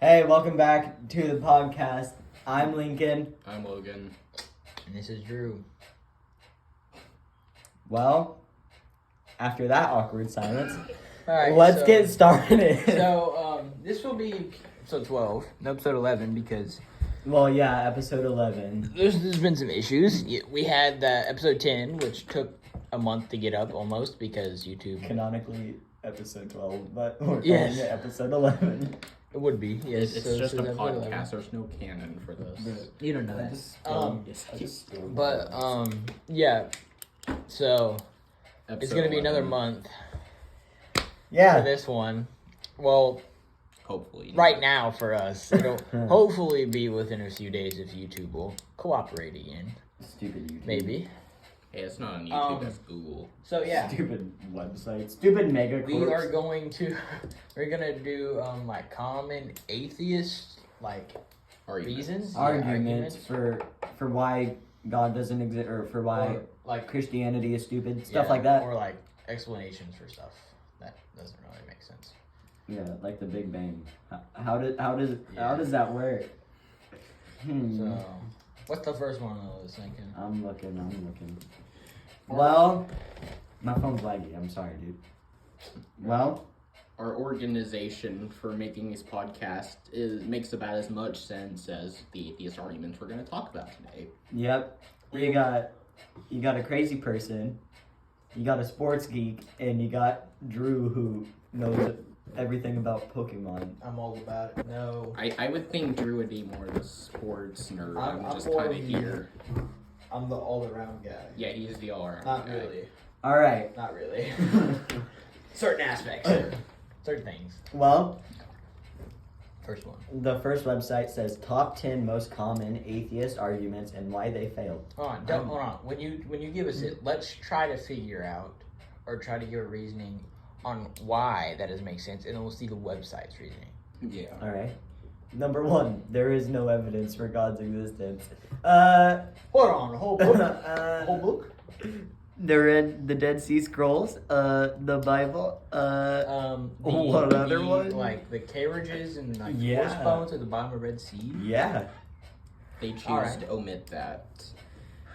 Hey, welcome back to the podcast. I'm Lincoln. I'm Logan. And this is Drew. Well, after that awkward silence, Alright, let's get started. This will be episode 12, no episode 11, because Well, yeah, episode 11. there's been some issues. We had episode 10, which took a month to get up almost because YouTube... Canonically, episode 12, but we're Yes. calling it episode 11. It would be, yes. It's so just a episode 11. podcast. There's no canon for this. You don't know I that. just spilled But, my- yeah. So, it's Episode going to be another 11. month for Yeah. this one. Well, Hopefully. right now for us. It'll hopefully be within a few days if YouTube will cooperate again. Stupid YouTube. Maybe. Hey, it's not on YouTube. Um, That's Google. So, yeah. Stupid website. Stupid mega We are going to, we're gonna do like common atheist reasons, arguments for why God doesn't exist, or for why or, like Christianity is stupid, stuff like that. or like explanations for stuff that doesn't really make sense. Yeah, like the Big Bang. How does that work? So, what's the first one I was thinking? I'm looking. Well, my phone's laggy. I'm sorry, dude. Well, Our organization for making this podcast makes about as much sense as the atheist arguments we're going to talk about today. yep. You got a crazy person, you got a sports geek, and you got Drew, who knows everything about Pokemon. I'm all about it. No, I would think Drew would be more of a sports nerd. I'm I'm just more kind of of here. I'm the all-around guy. Yeah, he's the all-around Not guy. really. All right. Not really. Certain aspects. Certain things. Well, First one. the first website says top 10 most common atheist arguments and why they failed. Hold on. When you give us it, let's try to figure out or try to give a reasoning on why that doesn't make sense, and then we'll see the website's reasoning. Yeah. All right. Number 1, there is no evidence for God's existence. Hold on, a whole book. uh, whole book. the Dead Sea Scrolls, the Bible, what other one? Like the carriages and like Yeah. horse bones at the bottom of Red Sea. yeah, They choose Alright. to omit that.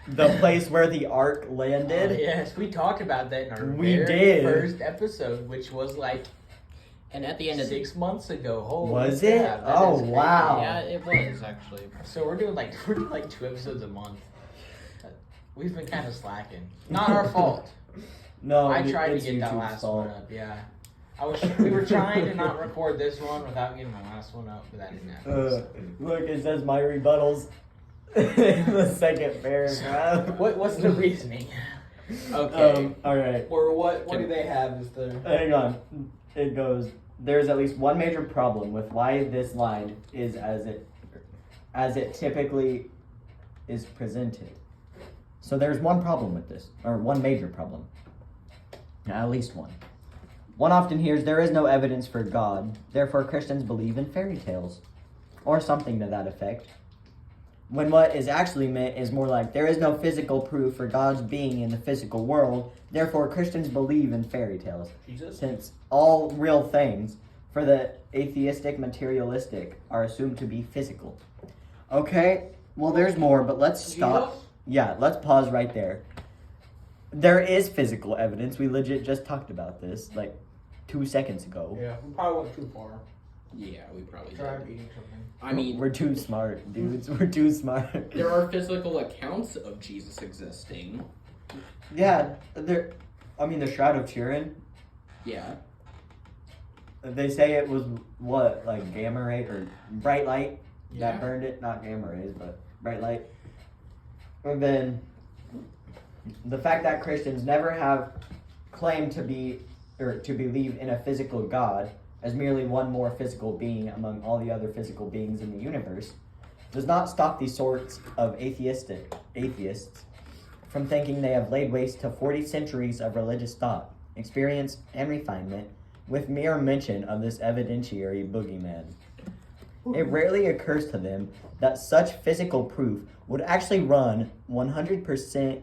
the place where the ark landed. Yes, we talked about that in our We very did. first episode, which was like And at the end of 6 months ago. Holy Was it? crap, that Oh, is crazy. wow. Yeah, it was actually. So we're doing like 2 episodes a month. We've been kind of slacking. Not our fault. No, I tried to it's get that YouTube's last fault. one up. Yeah, we were trying to not record this one without getting my last one up, but that didn't happen. Look, it says my rebuttals in the second paragraph. What's the reasoning? Okay. All right. Or what do they have as the? Hang on. It goes, there's at least one major problem with why this line is as it typically is presented. So there's one problem with this, or one major problem. At least one. One often hears there is no evidence for God, therefore Christians believe in fairy tales, or something to that effect. When what is actually meant is more like there is no physical proof for God's being in the physical world, therefore Christians believe in fairy tales. Jesus. Since all real things, for the atheistic materialistic, are assumed to be physical. Okay, well there's more, but let's stop. Jesus? Yeah, let's pause right there. There is physical evidence. We legit just talked about this like 2 seconds ago. Yeah, we probably went too far. Yeah, we probably Try did. eating something. I mean, We're too smart, dudes. We're too smart. there are physical accounts of Jesus existing. Yeah, the Shroud of Turin. Yeah. They say it was what, like gamma ray or bright light Yeah. that burned it. Not gamma rays, but bright light. And then the fact that Christians never have claimed to be or to believe in a physical God as merely one more physical being among all the other physical beings in the universe does not stop these sorts of atheists from thinking they have laid waste to 40 centuries of religious thought, experience, and refinement with mere mention of this evidentiary boogeyman. It rarely occurs to them that such physical proof would actually run 100%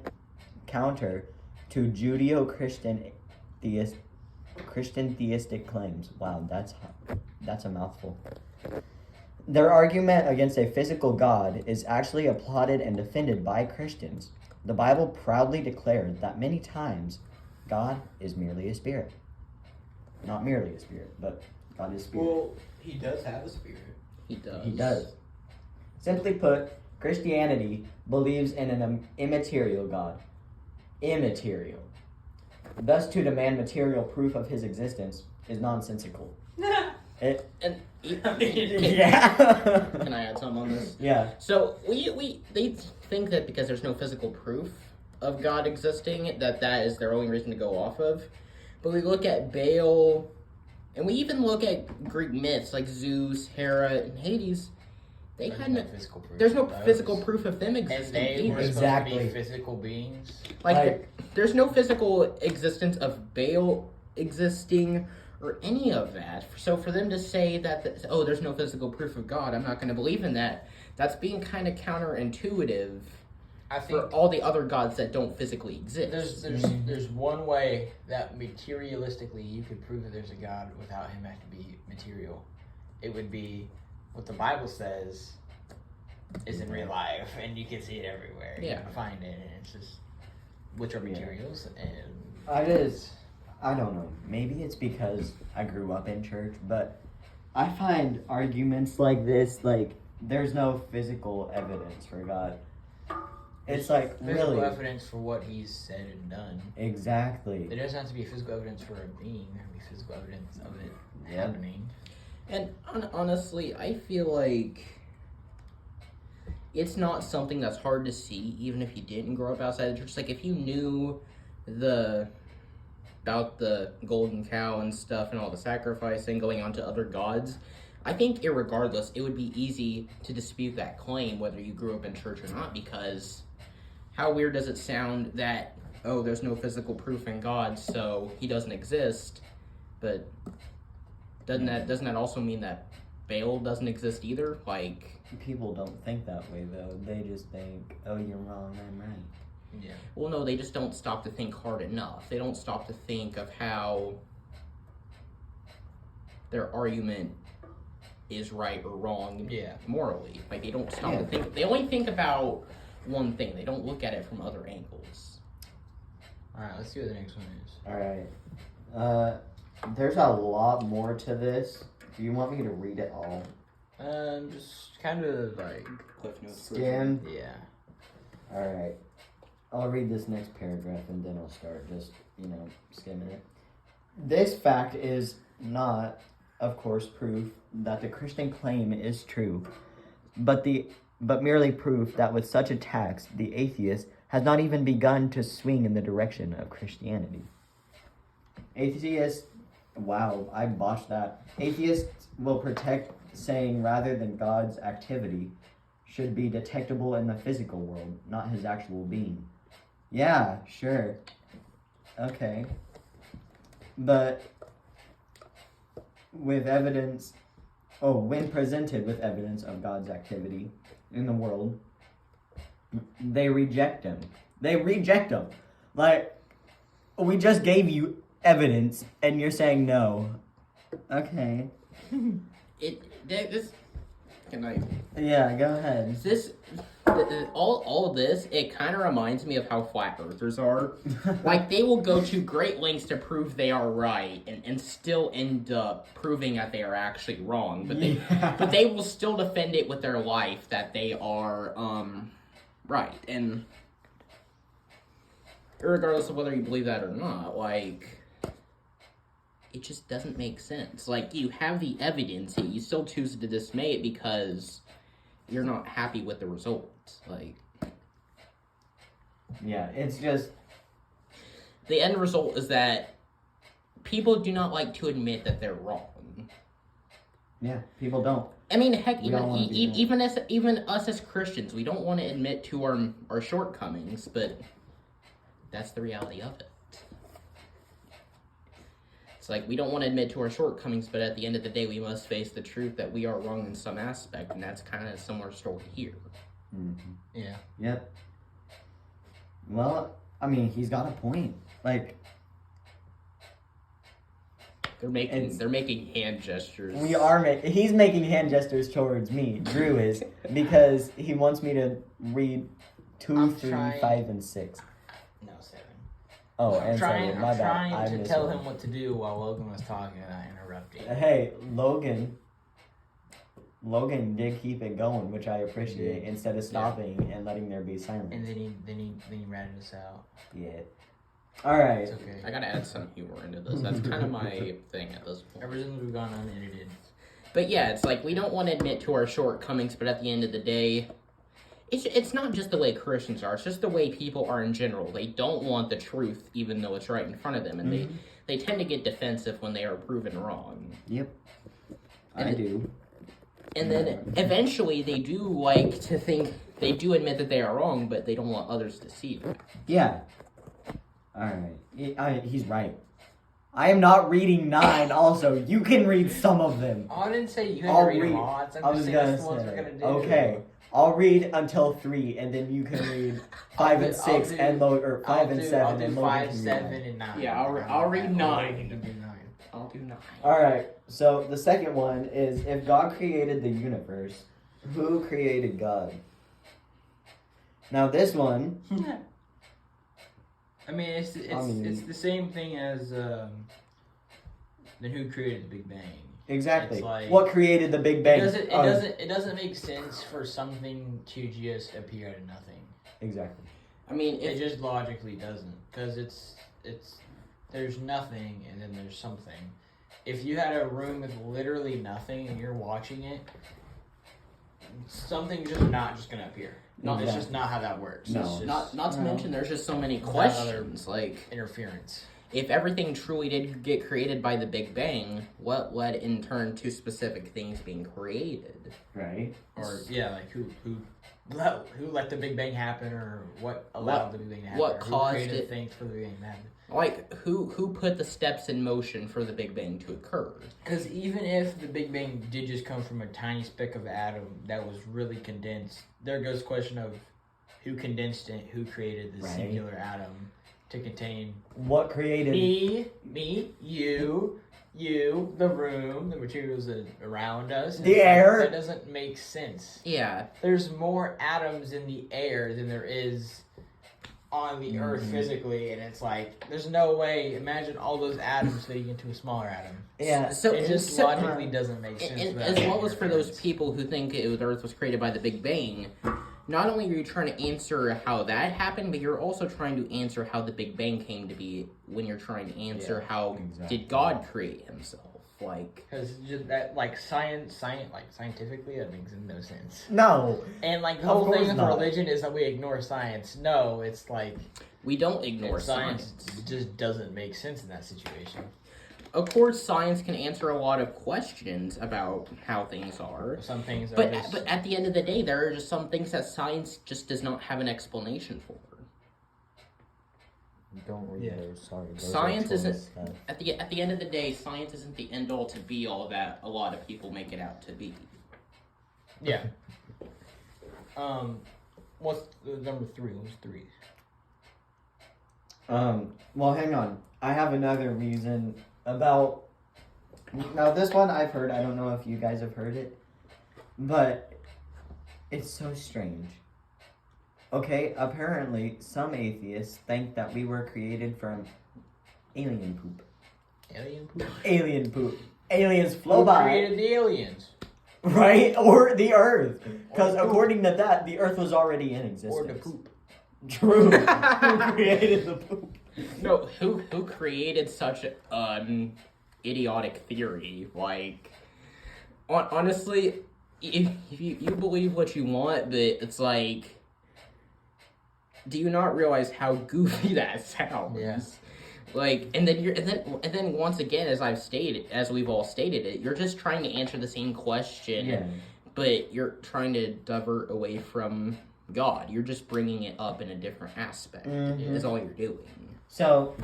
counter to Judeo-Christian theistic claims. Wow, that's a mouthful. Their argument against a physical God is actually applauded and defended by Christians. The Bible proudly declares that many times God is merely a spirit. Not merely a spirit, but God is spirit. Well, he does have a spirit. He does. He does. Simply put, Christianity believes in an immaterial God. Immaterial. Thus, to demand material proof of his existence is nonsensical. It, And yeah. can I add something on this? Yeah. So they think that because there's no physical proof of God existing, that is their only reason to go off of. But we look at Baal, and we even look at Greek myths like Zeus, Hera, and Hades. They There's had no physical proof. there's no of those. physical proof of them And existing they either. were supposed to Exactly. be physical beings. Like, there's no physical existence of Baal existing or any of that. So for them to say that, there's no physical proof of God, I'm not going to believe in that, that's being kind of counterintuitive I for think all the other gods that don't physically exist. there's one way that materialistically you could prove that there's a God without him having to be material. It would be what the Bible says is in real life, and you can see it everywhere. Yeah. You can find it, and it's just which are materials and I don't know. Maybe it's because I grew up in church, but I find arguments like this, like, there's no physical evidence for God. It's like, physical really? evidence for what he's said and done. Exactly. There doesn't have to be physical evidence for a being. There can be physical evidence of it happening. And honestly, I feel like it's not something that's hard to see, even if you didn't grow up outside the church. Like, if you knew about the golden cow and stuff and all the sacrificing going on to other gods, I think irregardless, it would be easy to dispute that claim whether you grew up in church or not, because how weird does it sound that, there's no physical proof in God, so he doesn't exist, but doesn't that also mean that Baal doesn't exist either? Like, People don't think that way, though. They just think, oh, you're wrong, I'm right. Yeah. well, no, they just don't stop to think hard enough. They don't stop to think of how their argument is right or wrong morally. Like, they don't stop to think. They only think about one thing. They don't look at it from other angles. Alright, let's see what the next one is. Alright. There's a lot more to this. Do you want me to read it all? Just kind of like Cliff Notes. Skim? yeah. Alright. I'll read this next paragraph and then I'll start just, skimming it. This fact is not, of course, proof that the Christian claim is true, but merely proof that with such attacks, the atheist has not even begun to swing in the direction of Christianity. Atheists, wow, I botched that. Atheists will protect saying rather than God's activity should be detectable in the physical world, not his actual being. Yeah, sure. Okay. But with evidence, when presented with evidence of God's activity in the world, they reject him. They reject him. Like, we just gave you evidence and you're saying no. Okay. Can I? Yeah, go ahead. All this, it kind of reminds me of how flat earthers are. Like, they will go to great lengths to prove they are right and still end up proving that they are actually wrong. But they will still defend it with their life that they are right. And regardless of whether you believe that or not, like, it just doesn't make sense. Like, you have the evidence, yet you still choose to dismay it because you're not happy with the results. Like, yeah, it's just the end result is that people do not like to admit that they're wrong. Yeah, people don't. I mean, heck, We don't wanna be that. even us as Christians, we don't want to admit to our shortcomings, but that's the reality of it. It's like, we don't want to admit to our shortcomings, but at the end of the day, we must face the truth that we are wrong in some aspect, and that's kind of a similar story here. Mm-hmm. Yeah. Yep. Well, I mean, he's got a point. Like, They're making hand gestures. He's making hand gestures towards me. Drew is because he wants me to read 2, 3, 5, and 6. No, 7. Oh, I'm and trying, 7. My I'm bad. trying I to missed tell one. him what to do while Logan was talking and I interrupted. Hey, Logan did keep it going, which I appreciate. Instead of stopping and letting there be silence. And then he ratted us out. Yeah. All right. It's okay. I gotta add some humor into this. That's kind of my thing at this point. Ever since we've gone unedited. But yeah, it's like we don't want to admit to our shortcomings, but at the end of the day, it's not just the way Christians are. It's just the way people are in general. They don't want the truth, even though it's right in front of them, and they tend to get defensive when they are proven wrong. Yep. I do. And then eventually they do like to think they do admit that they are wrong, but they don't want others to see them. Yeah. Alright. He's right. I am not reading 9 also. You can read some of them. Oh, I didn't say you had I'll to read read. lots. I'm I just was saying gonna that's the ones we're say. gonna do. Okay. I'll read until 3, and then you can read 5 and 6, and or 5 and 7, I'll do and 5, Logan 7, and 9. Yeah, I'll read 9. Logan can do 9. I'll do 9. Alright, so the second one is if God created the universe, who created God? Now this one, I mean, it's the same thing as then who created the Big Bang? exactly. It's like- What created the Big Bang? It doesn't make sense for something to just appear out of nothing. Exactly. I mean, It just logically doesn't, because it's there's nothing and then there's something. If you had a room with literally nothing and you're watching it, something's just not just gonna appear. No, It's yeah. just not how that works. No. It's just not to No. mention there's just so many Without questions. Like, interference. if everything truly did get created by the Big Bang, what led in turn to specific things being created? Right. Or like who let the Big Bang happen, or what allowed the Big Bang to happen? what or who caused created it? things for the Big Bang to happen? Like, who put the steps in motion for the Big Bang to occur? Because even if the Big Bang did just come from a tiny speck of atom that was really condensed, there goes the question of who condensed it, who created the Right. singular atom to contain What created? me, you, the room, the materials that around us. The It's like, air. that doesn't make sense. Yeah, There's more atoms in the air than there is on the earth physically, and it's like there's no way. Imagine all those atoms fitting into a smaller atom. Yeah. so It just so- logically doesn't make sense. and without as well as for those interference. people who think the Earth was created by the Big Bang, not only are you trying to answer how that happened, but you're also trying to answer how the Big Bang came to be when you're trying to answer how exactly. did God create himself. Like, Because just that, like scientifically, that makes no sense. No. And like the Of whole thing course with not. religion is that we ignore science. No, it's like we don't ignore science science. just doesn't make sense in that situation. Of course, science can answer a lot of questions about how things are. Some things are But just but at the end of the day, there are just some things that science just does not have an explanation for. Don't read Yeah. those. Sorry. Those Science are isn't- stuff. At the end of the day, science isn't the end all to be all that a lot of people make it out to be. yeah. What's the number 3? What's 3? Well, hang on. I have another reason about. Now, this one I've heard. I don't know if you guys have heard it, but it's so strange. Okay, apparently some atheists think that we were created from alien poop. Alien poop. Alien poop. Aliens flow Who by, created the aliens? right? Or the Earth, because Or the poop. according to that, the Earth was already in existence. Or the poop. True. Who created the poop? No, who created such idiotic theory? Like, honestly, if you believe what you want, but it's like, do you not realize how goofy that sounds? Yeah. Like, and then once again, as we've all stated it, you're just trying to answer the same question, Yeah. but you're trying to divert away from God. You're just bringing it up in a different aspect. Mhm. Is all you're doing. So,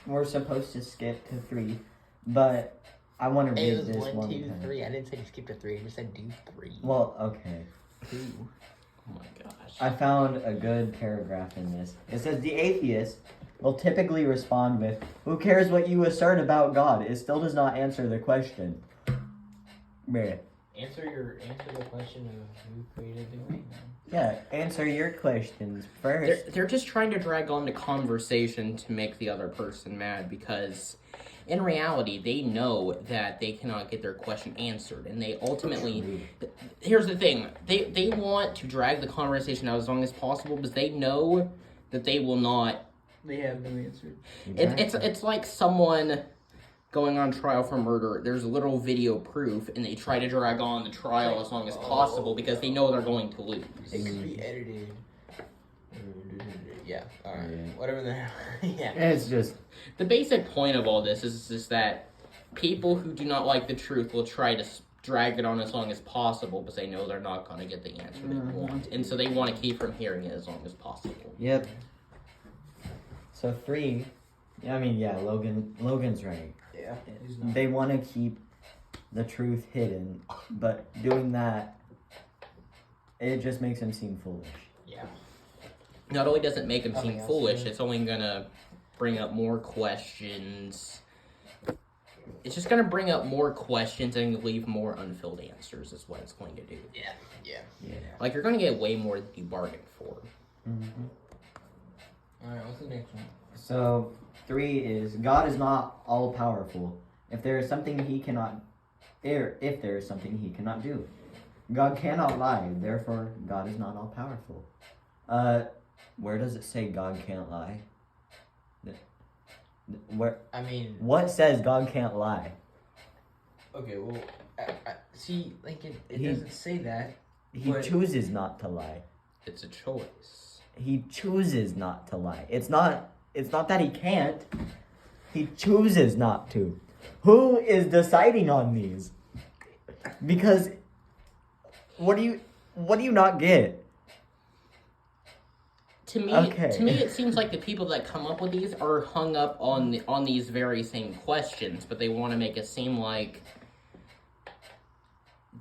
we're supposed to skip to 3, but I want to It read was this 1, one 2, time. 3. I didn't say skip to 3. I just said do 3. Well, okay. Oh my gosh. I found a good paragraph in this. It says, the atheist will typically respond with, "Who cares what you assert about God? It still does not answer the question." Meh. Answer the question of who created the rain. Yeah, answer your questions first. They're just trying to drag on the conversation to make the other person mad because in reality they know that they cannot get their question answered, and they ultimately here's the thing, they want to drag the conversation out as long as possible because they know that they will not. They have no answer. It's like someone going on trial for murder. There's little video proof, and they try to drag on the trial as long as possible because they know they're going to lose. It can be edited. Yeah. All right. Yeah. Whatever the hell. Yeah. It's just The basic point of all this is just that people who do not like the truth will try to drag it on as long as possible because they know they're not going to get the answer they want, and so they want to keep from hearing it as long as possible. Yep. So 3, I mean, yeah, Logan's right. Yeah. They want to keep the truth hidden, but doing that, it just makes them seem foolish. Yeah. Not only does it make them Nothing seem else, foolish, yeah. it's only going to bring up more questions. It's just going to bring up more questions and leave more unfilled answers is what it's going to do. Yeah. Yeah. Yeah. Like, you're going to get way more than you bargained for. Mm-hmm. All right. What's the next one? So 3 is God is not all powerful. If there is something he cannot do, God cannot lie. Therefore, God is not all powerful. Where does it say God can't lie? Where? I mean, What says God can't lie? okay. Well, see, Lincoln, it He- doesn't say that. He But- chooses not to lie. It's a choice. He chooses not to lie. It's not that he can't. He chooses not to. Who is deciding on these? Because what do you not get? To me, Okay. it seems like the people that come up with these are hung up on these very same questions, but they want to make it seem like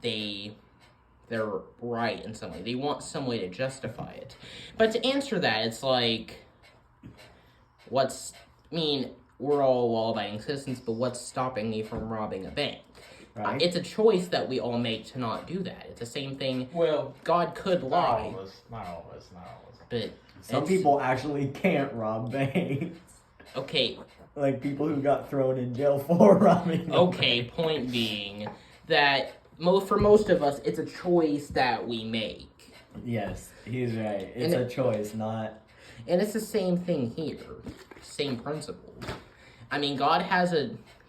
they're right in some way. They want some way to justify it. But to answer that, it's like, we're all law-abiding citizens, but what's stopping me from robbing a bank? Right? It's a choice that we all make to not do that. It's the same thing. Well, God could not all lie, of us. Not all of us. Not all of us. but Some it's- people actually can't rob banks. Okay, Like people who got thrown in jail for robbing. a okay, point being that for most of us, it's a choice that we make. bank. Yes, he's right. It's And a choice, not. And it's the same thing here. Same principle. I mean, God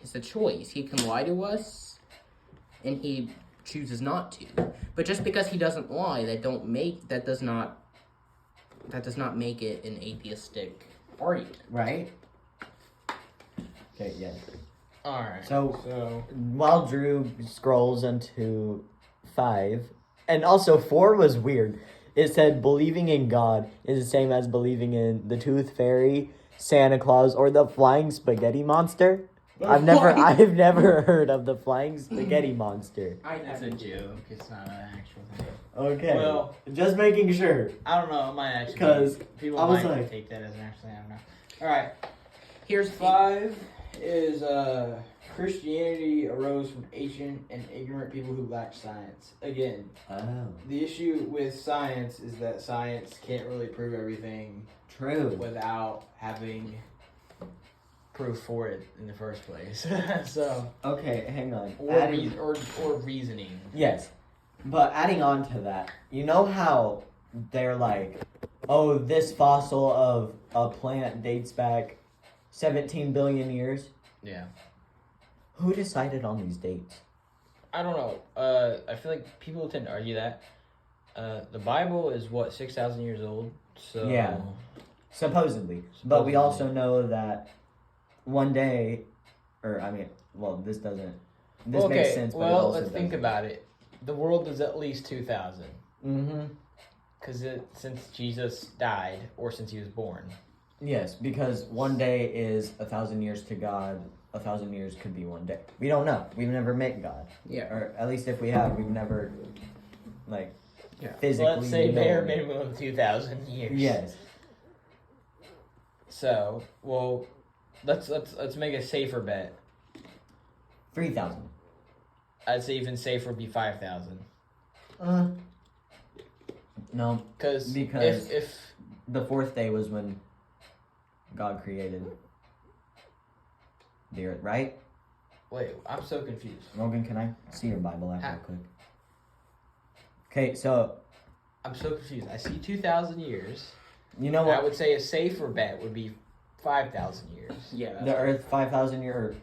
it's a choice. He can lie to us, and he chooses not to. But just because he doesn't lie, that does not make it an atheistic argument. Right? Okay, yeah. All right. So while Drew scrolls into 5, and also 4 was weird. It said believing in God is the same as believing in the Tooth Fairy, Santa Claus, or the Flying Spaghetti Monster. I've never heard of the Flying Spaghetti Monster. It's a joke. It's not an actual thing. Okay. Well- just making sure. I don't know. It might actually. 'Cause people I was might like- take that as an actual thing. I don't know. All right. Here's 5 is Christianity arose from ancient and ignorant people who lacked science. Again, Oh. the issue with science is that science can't really prove everything True. without having proof for it in the first place. So, Okay, hang on. or reasoning. Yes. But adding on to that, you know how they're like, oh, this fossil of a plant dates back 17 billion years? Yeah. Who decided on these dates? I don't know. I feel like people tend to argue that. The Bible is what, 6,000 years old? So Yeah. Supposedly. But we also know that one day, this doesn't, this okay, makes sense, but it well, also let's think doesn't. about it. The world is at least 2,000. Mm-hmm. Because since Jesus died, or since he was born. Yes, because one day is 1,000 years to God. 1,000 years could be one day. We don't know. We've never met God. Yeah. Or at least if we have, we've never, Yeah. physically. Let's say bare known. minimum of 2,000 years. Yes. So, well, let's make a safer bet. 3,000. I'd say even safer would be 5,000. No, Because Because- if the fourth day was when God created the earth, right? wait, I'm so confused. Morgan, can I see your Bible app Ha- real quick? Okay, so I'm so confused. I see 2,000 years. you know I what? would say a safer bet would be 5,000 years. Yeah. The earth 5,000 years.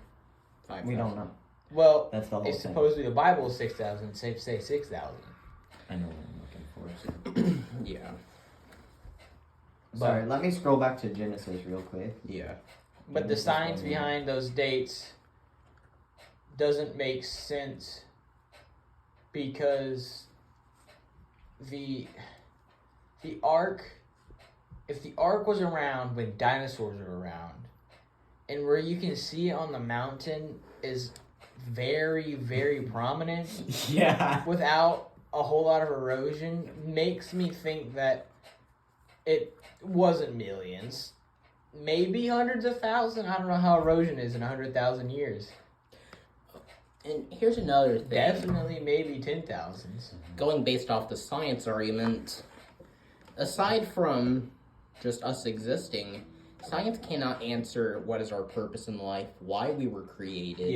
5,000. We don't know. Well, That's the whole it's thing. supposedly the Bible is 6,000. It's safe to say 6,000. I know what I'm looking for. Yeah. Sorry, let me scroll back to Genesis real quick. Yeah. But the Genesis science 1:1. behind those dates doesn't make sense because the ark, if the ark was around when dinosaurs were around, and where you can see it on the mountain is very, very prominent Yeah. without a whole lot of erosion, makes me think that it wasn't millions. Maybe hundreds of thousands. I don't know how erosion is in 100,000 years. And here's another thing. Definitely, maybe 10,000s. Going based off the science argument, aside from just us existing, science cannot answer what is our purpose in life, why we were created.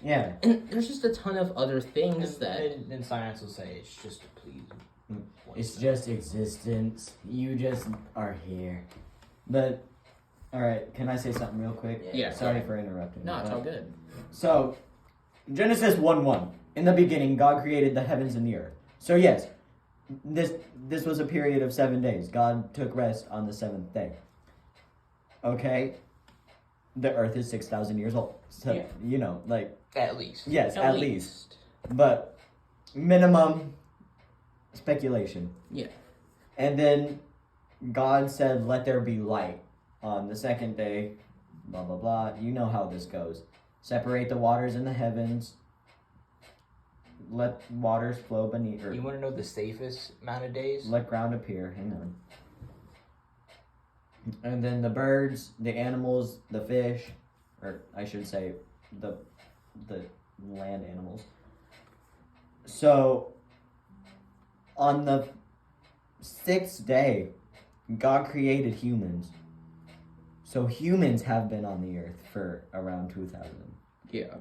Yeah. And there's just a ton of other things that. Then science will say it's just to please. It's just existence. You just are here. But, alright, can I say something real quick? Yeah, Sorry go for interrupting. No, it's but- all good. So, Genesis 1:1. In the beginning, God created the heavens and the earth. So, yes, this was a period of 7 days. God took rest on the seventh day. Okay? The earth is 6,000 years old. So, Yeah. you know, like, At least. yes, at least. But, minimum speculation. Yeah. And then God said, let there be light on the second day, blah, blah, blah. You know how this goes. Separate the waters in the heavens. Let waters flow beneath You earth. want to know the safest amount of days? Let ground appear. Hang on. And then the birds, the animals, the fish, or I should say the land animals. So on the sixth day, God created humans. So humans have been on the earth for around 2,000. Yeah.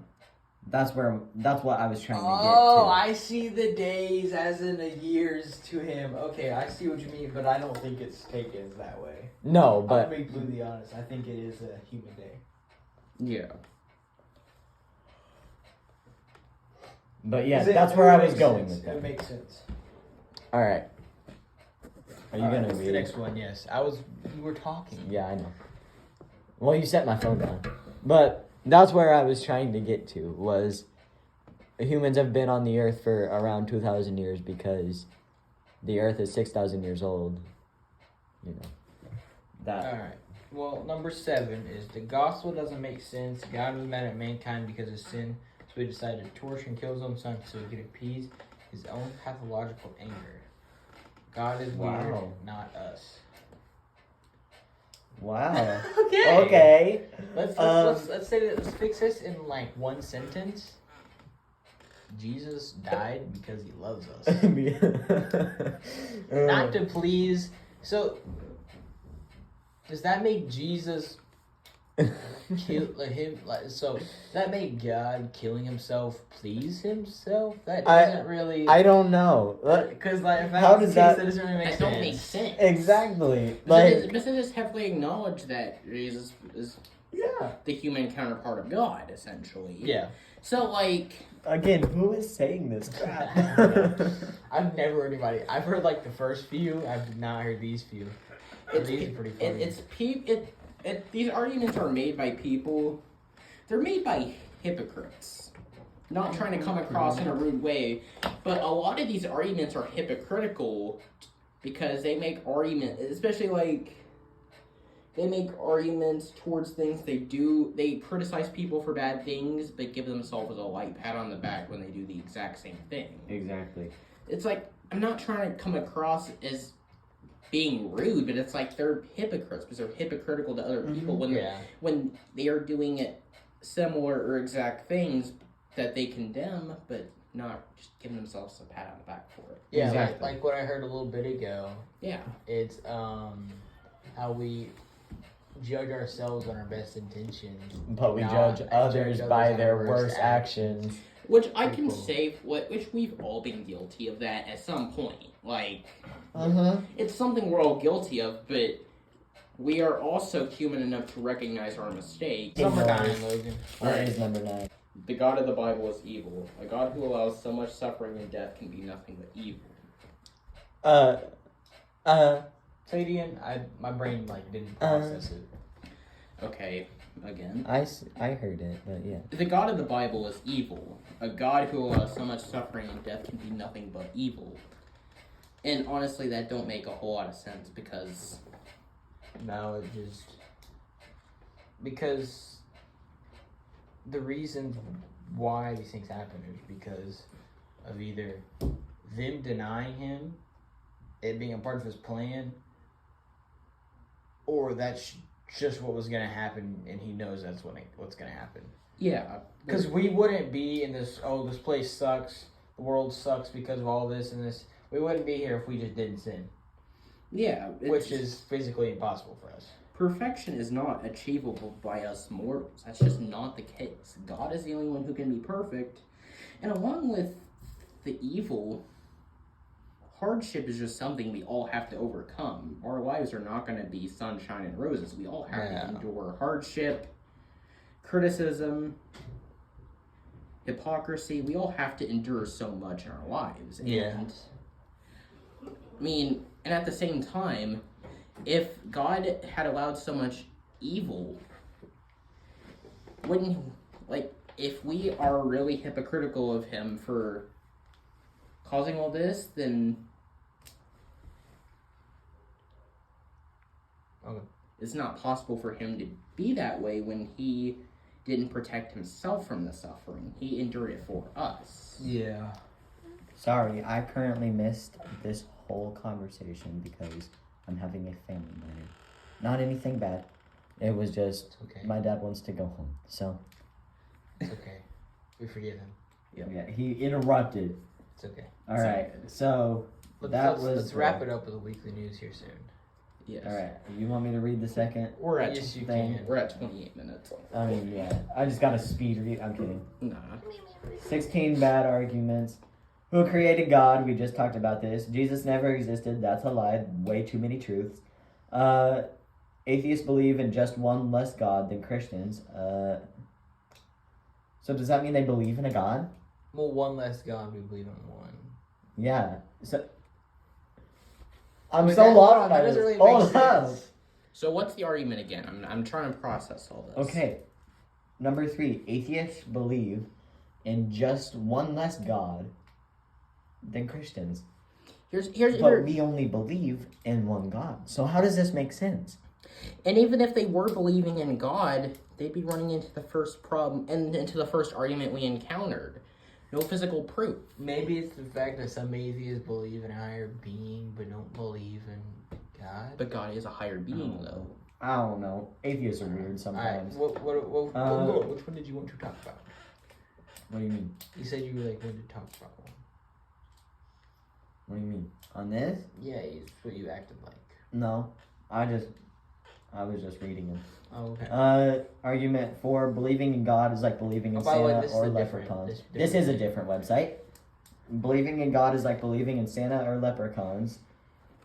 That's what I was trying to get to. Oh, I see the days as in the years to him. Okay, I see what you mean, but I don't think it's taken as that way. No, I'll but be completely honest. I think it is a human day. Yeah. yeah, 'Cause it- that's it where I makes was going sense. with that. It makes sense. All right. Are you Alright, gonna what's read the it? next one? Yes, you were talking. Yeah, I know. Well, you set my phone down. But that's where I was trying to get to, was humans have been on the earth for around 2,000 years because the earth is 6,000 years old. You know. That. All right. Well, number 7 is the gospel doesn't make sense. God was mad at mankind because of sin, so he decided to torture and kill his own son so he could appease his own pathological anger. God is weird, Wow. not us. Wow. Okay. Okay. Let's say that. Let's fix this in like one sentence. Jesus died because he loves us, not to please. So, does that make Jesus kill him? Like, so does that make God killing himself please himself? That doesn't really. I don't know. Because like, if How that's does the case, that- that doesn't really make That sense. don't make sense. Exactly. But doesn't this heavily acknowledge that Jesus is Yeah. the human counterpart of God, essentially? Yeah, So, like, Again, who is saying this crap? I've never heard anybody. I've heard like the first few. I've not heard these few. These are pretty funny. these arguments are made by people. They're made by hypocrites. Not trying to come across in a rude way, but a lot of these arguments are hypocritical because they make arguments, especially like they make arguments towards things they do. They criticize people for bad things, but give themselves a light pat on the back when they do the exact same thing. Exactly. It's like, I'm not trying to come across as being rude, but it's like they're hypocrites because they're hypocritical to other people when they are doing it similar or exact things that they condemn, but not just giving themselves a pat on the back for it. Yeah, Exactly. like what I heard a little bit ago. Yeah. It's how we judge ourselves on our best intentions, But we not judge others by on their our worst actions. Which I can Cool. say, which we've all been guilty of that at some point. Like, Mm-hmm. it's something we're all guilty of, but we are also human enough to recognize our mistakes. Number Ignore 9, it. Logan. That is number 9. The God of the Bible is evil. A God who allows so much suffering and death can be nothing but evil. Say it again. My brain didn't process it. Okay, again. I heard it, but yeah. The God of the Bible is evil. A God who allows so much suffering and death can be nothing but evil. And honestly, that don't make a whole lot of sense because... No, it just because the reason why these things happen is because of either them denying him, it being a part of his plan, or that's just what was going to happen, and he knows that's what's going to happen. Yeah. Because we wouldn't be in this, this place sucks, the world sucks because of all this and this. We wouldn't be here if we just didn't sin. Yeah. Which is physically impossible for us. Perfection is not achievable by us mortals. That's just not the case. God is the only one who can be perfect. And along with the evil, hardship is just something we all have to overcome. Our lives are not going to be sunshine and roses. We all have to endure hardship, criticism, hypocrisy. We all have to endure so much in our lives. And and at the same time, if God had allowed so much evil, wouldn't, if we are really hypocritical of him for causing all this, then it's not possible for him to be that way when he didn't protect himself from the suffering. He endured it for us. Yeah. Sorry, I currently missed this whole conversation because I'm having a family matter. Not anything bad. It was just my dad wants to go home. So it's okay. We forgive him. yeah, he interrupted. It's okay. All right. So let's wrap it up with the weekly news here soon. Yes. All right. You want me to read the second? We're at Yes, you thing? can. We're at 28 minutes. I mean, yeah. I just got a speed read. I'm kidding. Nah. 16 bad arguments. Who created God? We just talked about this. Jesus never existed. That's a lie. Way too many truths. Atheists believe in just one less God than Christians. So does that mean they believe in a God? Well, one less God, we believe in one. Yeah. So I'm But so that- lost by that doesn't this. really make Hold up. sense. So what's the argument again? I'm trying to process all this. Okay. Number 3. Atheists believe in just one less God than Christians. But we only believe in one God. So how does this make sense? And even if they were believing in God, they'd be running into the first problem and into the first argument we encountered. No physical proof. Maybe it's the fact that some atheists believe in a higher being but don't believe in God. But God is a higher being, though. I don't know. Atheists are weird sometimes. Alright, which one did you want to talk about? What do you mean? You said you wanted to talk about one. What do you mean? On this? Yeah, it's what you acted like. No. I was just reading them. Oh, okay. Argument 4, believing in God is like believing in by the way, Santa this is or a different- leprechauns. this This is a different website. Believing in God is like believing in Santa or leprechauns.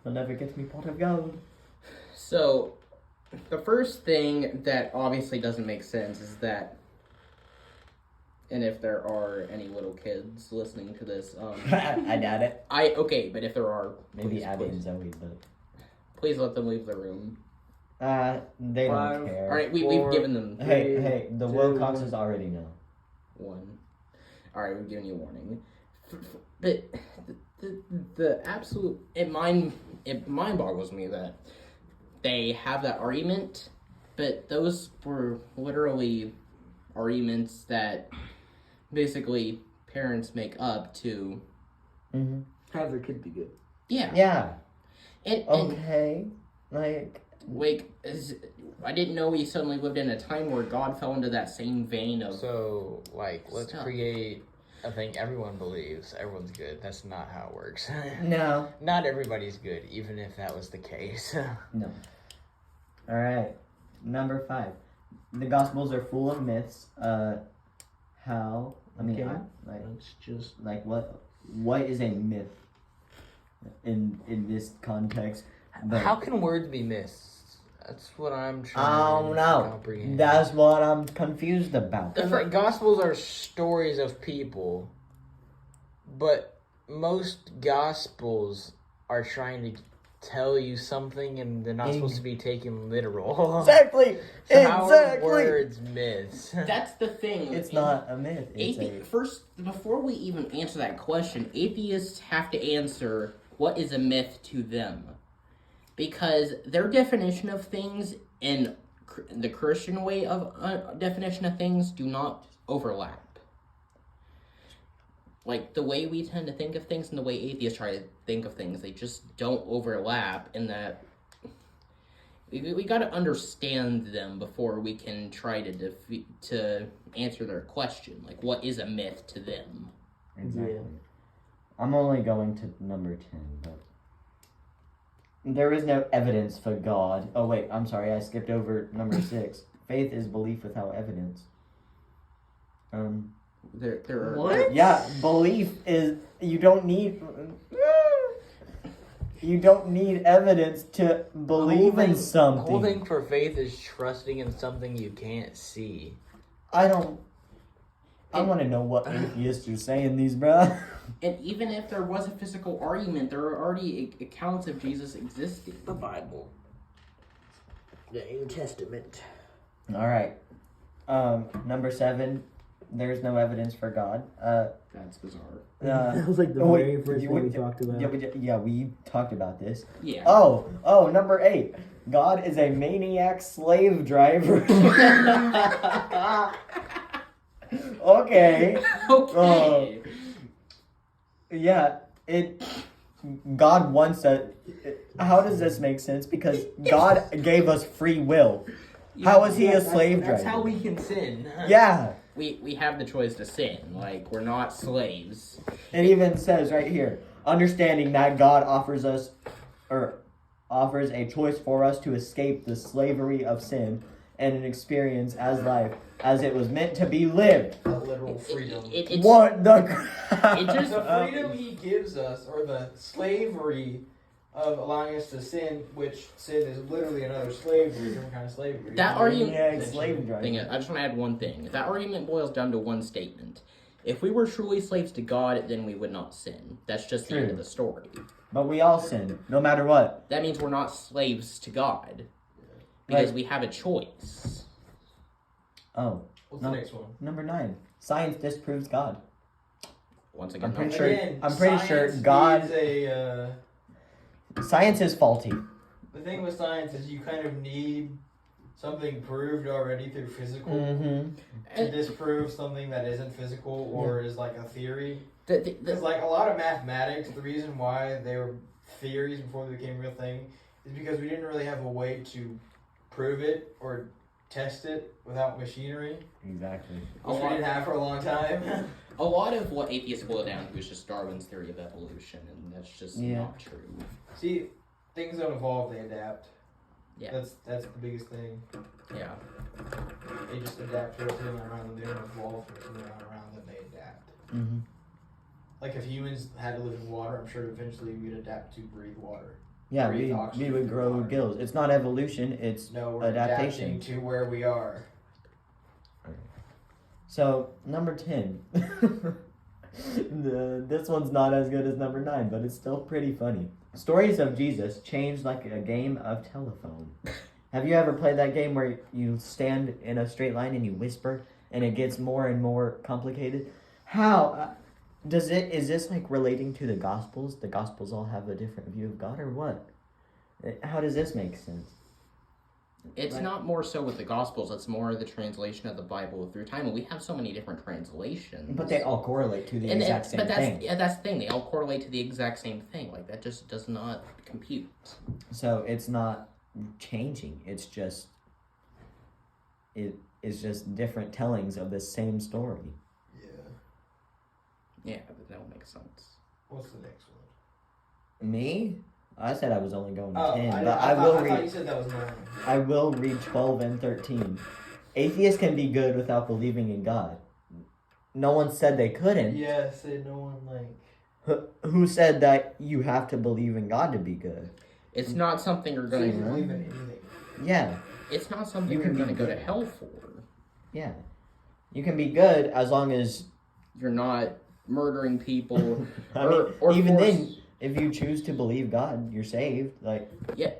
They'll never get me pot of gold. So, the first thing that obviously doesn't make sense is that, and if there are any little kids listening to this, I doubt it. but if there are, Maybe please, Abby please, and Zoe, but please let them leave the room. they don't care. All right, we've given them Hey, the Wilcoxes already know. one. All right, we've given you a warning. But the absolute it mind boggles me that they have that argument, but those were literally arguments that basically parents make up to Mm-hmm. Have their kid be good. yeah. Yeah. And Okay. Like, I didn't know we suddenly lived in a time where God fell into that same vein of. So, like, let's Stuff. create a thing everyone believes. Everyone's good. That's not how it works. no. Not everybody's good, even if that was the case. No. Alright. Number 5. The Gospels are full of myths. How? I mean, Okay. it's just like what is a myth in this context? But How can words be myths? That's what I'm I trying don't to know. comprehend. That's what I'm confused about. The Gospels are stories of people, but most Gospels are trying to tell you something, and they're not supposed to be taken literal. Exactly. So how are Exactly. words myths? That's the thing. It's not a myth. First, before we even answer that question, atheists have to answer what is a myth to them. Because their definition of things and the Christian way of definition of things do not overlap. Like, the way we tend to think of things and the way atheists try to think of things, they just don't overlap in that we got to understand them before we can try to answer their question. Like, what is a myth to them? Exactly. Yeah. I'm only going to number 10, but there is no evidence for God. Oh wait, I'm sorry, I skipped over number 6. Faith is belief without evidence. There are What? Yeah, belief is you don't need evidence to believe in The something. whole thing for faith is trusting in something you can't see. I want to know what atheists are saying these, bruh. And even if there was a physical argument, there are already accounts of Jesus existing. the Bible, the New Testament. All right. Number 7. There's no evidence for God. That's bizarre. That was like the wait, very first you thing we would- talked about. Yeah, we talked about this. Yeah. Oh, number 8. God is a maniac slave driver. Okay. Okay. Yeah, God wants a. How does this make sense? Because God gave us free will. How is he a slave driver? That's how we can sin. Yeah, We have the choice to sin. Like, we're not slaves. it even says right here, understanding that God offers a choice for us to escape the slavery of sin and an experience as life as it was meant to be lived. The literal freedom. It's, What the crap? It just- The freedom he gives us, or the slavery of allowing us to sin, which sin is literally another slavery, different kind of slavery. That argument- Yeah, slave driver. thing. I just want to add one thing. That argument boils down to one statement. If we were truly slaves to God, then we would not sin. That's just the end True. of the story. But we all sin, no matter what. That means we're not slaves to God. Because Right. we have a choice. Oh, What's No. the next one? number 9. Science disproves God. Once again, I'm pretty not- sure- Again, I'm pretty sure science God- needs a, Science is faulty. the thing with science is you kind of need something proved already through physical Mm-hmm. to disprove something that isn't physical or is like a theory. The- Because like a lot of mathematics, the reason why they were theories before they became a real thing is because we didn't really have a way to prove it or test it without machinery, Exactly. A which we lot- didn't have for a long time. A lot of what atheists boil down to is just Darwin's theory of evolution, and that's just Yeah. not true. See, things don't evolve; they adapt. Yeah. That's the biggest thing. Yeah. They just adapt to what's going on around them. They don't evolve from what's going on around them. They adapt. Mm-hmm. Like if humans had to live in water, I'm sure eventually we'd adapt to breathe water. Yeah, Breathe we oxygen would through grow water. gills. It's not evolution, it's No, we're adaptation. adapting to where we are. So, number 10. This one's not as good as number 9, but it's still pretty funny. Stories of Jesus changed like a game of telephone. Have you ever played that game where you stand in a straight line and you whisper and it gets more and more complicated? How is this like relating to the Gospels? The Gospels all have a different view of God or what? How does this make sense? It's Right. not more so with the Gospels. It's more the translation of the Bible through time, and we have so many different translations. But they all correlate to the and exact same but that's thing. yeah, that's the thing. They all correlate to the exact same thing. Like that just does not compute. So it's not changing. It's just it is just different tellings of the same story. Yeah. Yeah, but that would make sense. What's the next one? Me? I said I was only going Oh, 10, I but I will thought read you said that was 9. I will read 12 and 13. Atheists can be good without believing in God. No one said they couldn't. Yeah, said no one like. Who said that you have to believe in God to be good? It's not something you're So you gonna. can believe in anything. Yeah, It's not something You you're can gonna be go to good. hell for. yeah. You can be good as long as You're not murdering people. I mean, or even force- then, if you choose to believe God, you're saved. Like, Yeah,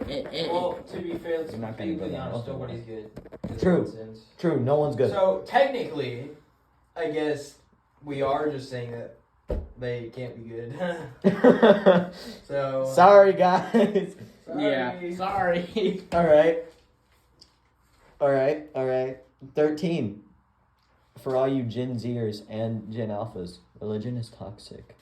Well, to be fair, let's You're not be gonna go completely down honest, hell. nobody's good. in True. that sense. true, no one's good. So technically, I guess we are just saying that they can't be good. So Sorry, guys. yeah. Sorry. All right. 13. For all you Gen Zers and Gen Alphas, religion is toxic.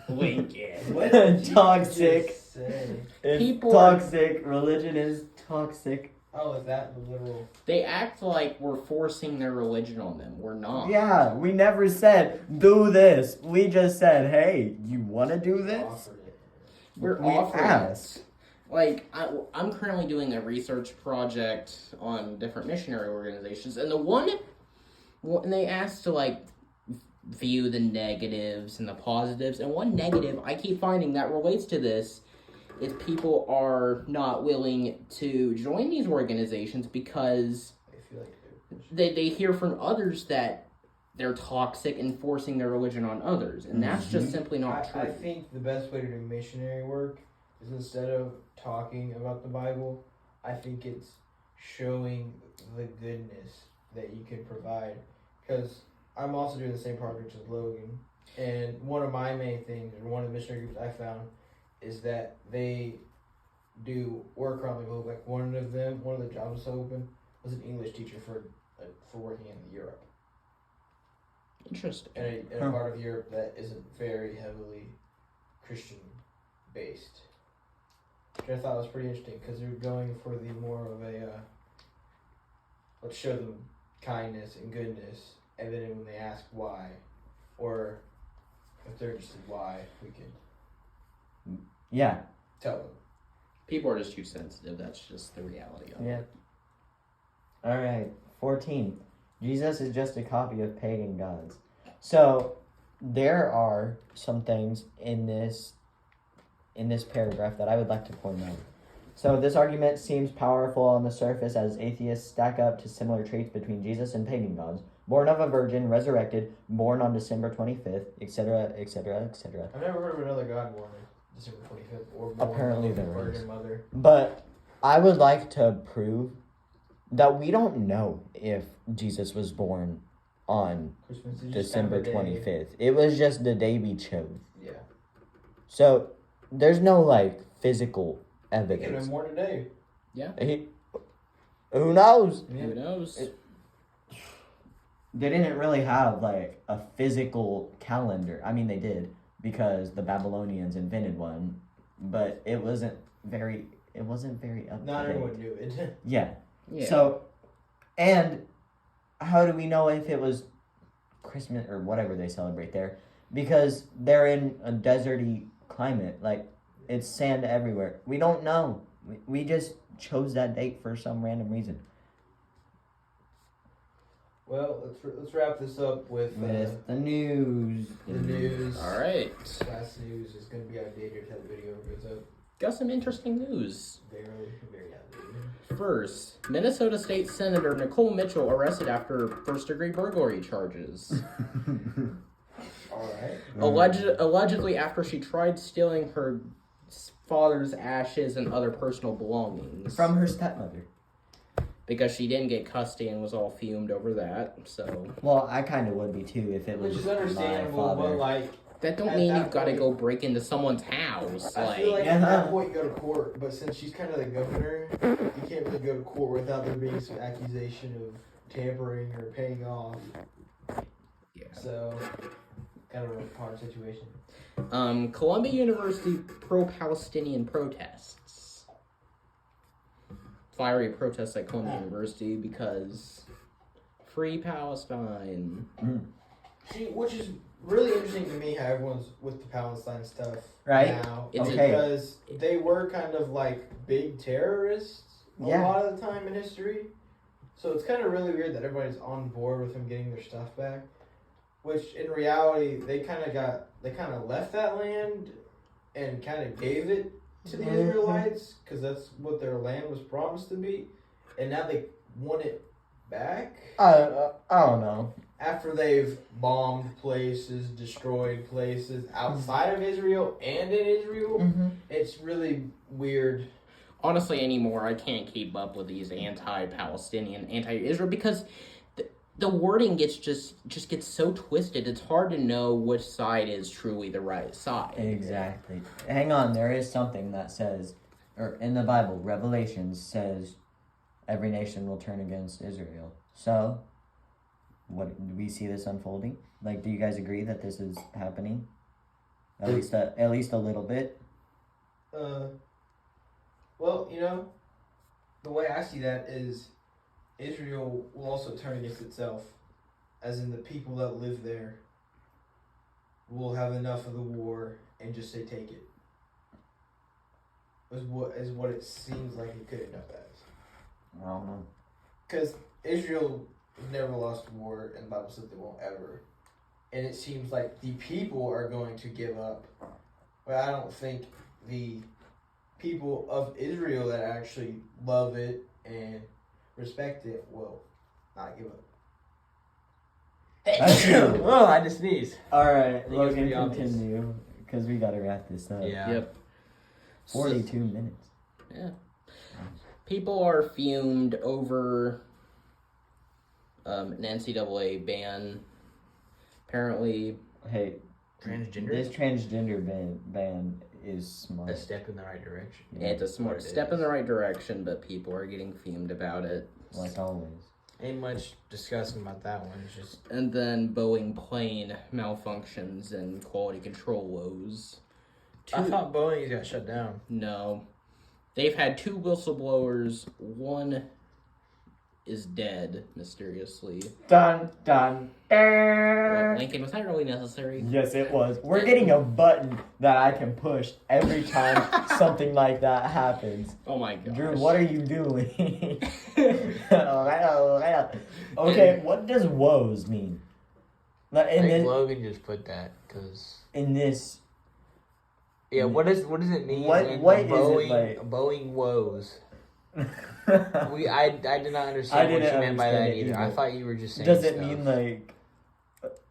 Lincoln. What did you Toxic. just say? It's People are- toxic. Religion is toxic. Oh, is that the literal? They act like we're forcing their religion on them. We're not. Yeah, we never said do this. We just said, hey, you want to do this? Offered it. We're We offering asked. it. Like, I'm currently doing a research project on different missionary organizations, and when they asked to, like, view the negatives and the positives, and one negative I keep finding that relates to this is people are not willing to join these organizations because I feel like they're they hear from others that they're toxic and forcing their religion on others, and that's just simply not true. I think the best way to do missionary work is instead of talking about the Bible, I think it's showing the goodness that you can provide. Because I'm also doing the same project as Logan, and one of my main things, or one of the missionary groups I found, is that they do work around the globe. Like one of the jobs that's open was an English teacher for working in Europe. Interesting. In a part of Europe that isn't very heavily Christian based. Which I thought was pretty interesting because they're going for the more of a let's show them kindness and goodness, and then when they ask why, or if they're interested why, we can Yeah. tell them. People are just too sensitive. That's just the reality of Yeah. it. All right. 14. Jesus is just a copy of pagan gods. So there are some things in this paragraph that I would like to point out. So this argument seems powerful on the surface as atheists stack up to similar traits between Jesus and pagan gods. Born of a virgin, resurrected, born on December 25th, etc., etc., etc. I've never heard of another God born on December 25th or born Apparently of a there virgin is. mother. But I would like to prove that we don't know if Jesus was born on Christmas is just kind of December a day. 25th. It was just the day we chose. Yeah. So there's no like physical It could have evidence. been born today. Who knows? Who knows? They didn't really have like a physical calendar. I mean, they did because the Babylonians invented one, but it wasn't very up Not to everyone date. knew it. Yeah. Yeah. So, and how do we know if it was Christmas or whatever they celebrate there? Because they're in a deserty climate. Like, it's sand everywhere. We don't know. We just chose that date for some random reason. Well, let's wrap this up with With the news. the news. All right. Last news is going to be outdated if that video goes up. Got some interesting news. Very outdated. First, Minnesota State Senator Nicole Mitchell arrested after first-degree burglary charges. All right. Allegedly after she tried stealing her father's ashes and other personal belongings. From her stepmother. Because she didn't get custody and was all fumed over that, so... Well, I kind of would be too if it was Which is my understandable, father. but like, That don't At mean that you've got to point- go break into someone's house. I feel like Yeah. at that point you go to court, but since she's kind of the governor, you can't really go to court without there being some accusation of tampering or paying off. Yeah. So, kind of a hard situation. Columbia University pro-Palestinian protests. Fiery protests at Columbia University because free Palestine. See, which is really interesting to me how everyone's with the Palestine stuff Right. now. It's Okay. Because they were kind of like big terrorists a Yeah. lot of the time in history. So it's kind of really weird that everybody's on board with them getting their stuff back. Which in reality, they kind of left that land and kind of gave it to the Mhm. Israelites because that's what their land was promised to be. And now they want it back. I don't know. After they've bombed places, destroyed places outside of Israel and in Israel, it's really weird. Honestly, anymore, I can't keep up with these anti-Palestinian, anti-Israel because the wording just gets so twisted. It's hard to know which side is truly the right side. Exactly. Hang on, there is something that says, or in the Bible, Revelations says, every nation will turn against Israel. So, what do we see this unfolding? Like, do you guys agree that this is happening? At least a little bit. Well, the way I see that is Israel will also turn against itself, as in the people that live there will have enough of the war and just say take it. Is what it seems like it could end up as. I don't know. Because Israel never lost a war, and the Bible says they won't ever. And it seems like the people are going to give up. But I don't think the people of Israel that actually love it and respect it will not give up. That's true. Oh, I just sneezed. All right, think it's Logan, pretty obvious. continue, because we gotta wrap this up. Yeah. Yep. 42 minutes. Yeah. People are fumed over an NCAA ban. Apparently, Hey, Transgender? this transgender ban is A smart. step in the right direction. it's a smart It step in is. the right direction, but people are getting fumed about it. Like always. Ain't much discussing about that one. It's just And then Boeing plane malfunctions and quality control woes. I thought Boeing got shut down. No. They've had 2 whistleblowers. One is dead, mysteriously. Dun, dun, dun. Lincoln, was that really necessary? Yes, it was. We're getting a button that I can push every time something like that happens. Oh my gosh. Drew, what are you doing? Okay, what does woes mean? Like, I think Logan just put that because in this, yeah. What does it mean? What- in what is it Boeing like? Boeing woes? I did not I understand what didn't you meant by that understand it either. I either. thought you were just saying. does it stuff. mean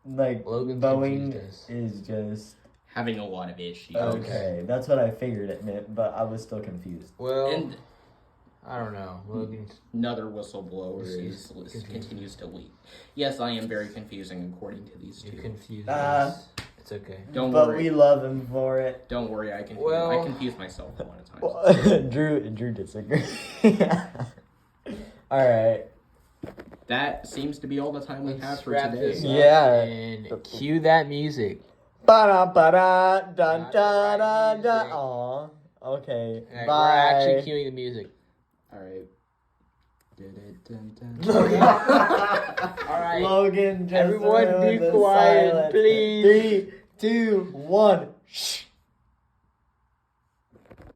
like Logan Boeing confused us. is just Having a lot of issues. okay? That's what I figured it meant, but I was still confused. Well, And I don't know. Logan. another whistleblower This is confusing. continues to leak. Yes, I am very confusing according to these You two. confused Uh, us. It's okay. Don't but worry. we love him for it. Don't worry, I confuse. Well- I confuse myself a lot of times. Drew disagree. All right. That seems to be all the time we have Let's for wrap today. this up Yeah. and cue that music. Ba-da, ba-da, dun, Not the dun, right dun, dun. music. Aw. Okay. Alright, Bye. we're actually cueing the music. All right. All right. Logan, just Everyone ruined be the quiet, silence. please. 3, 2, 1. Shh.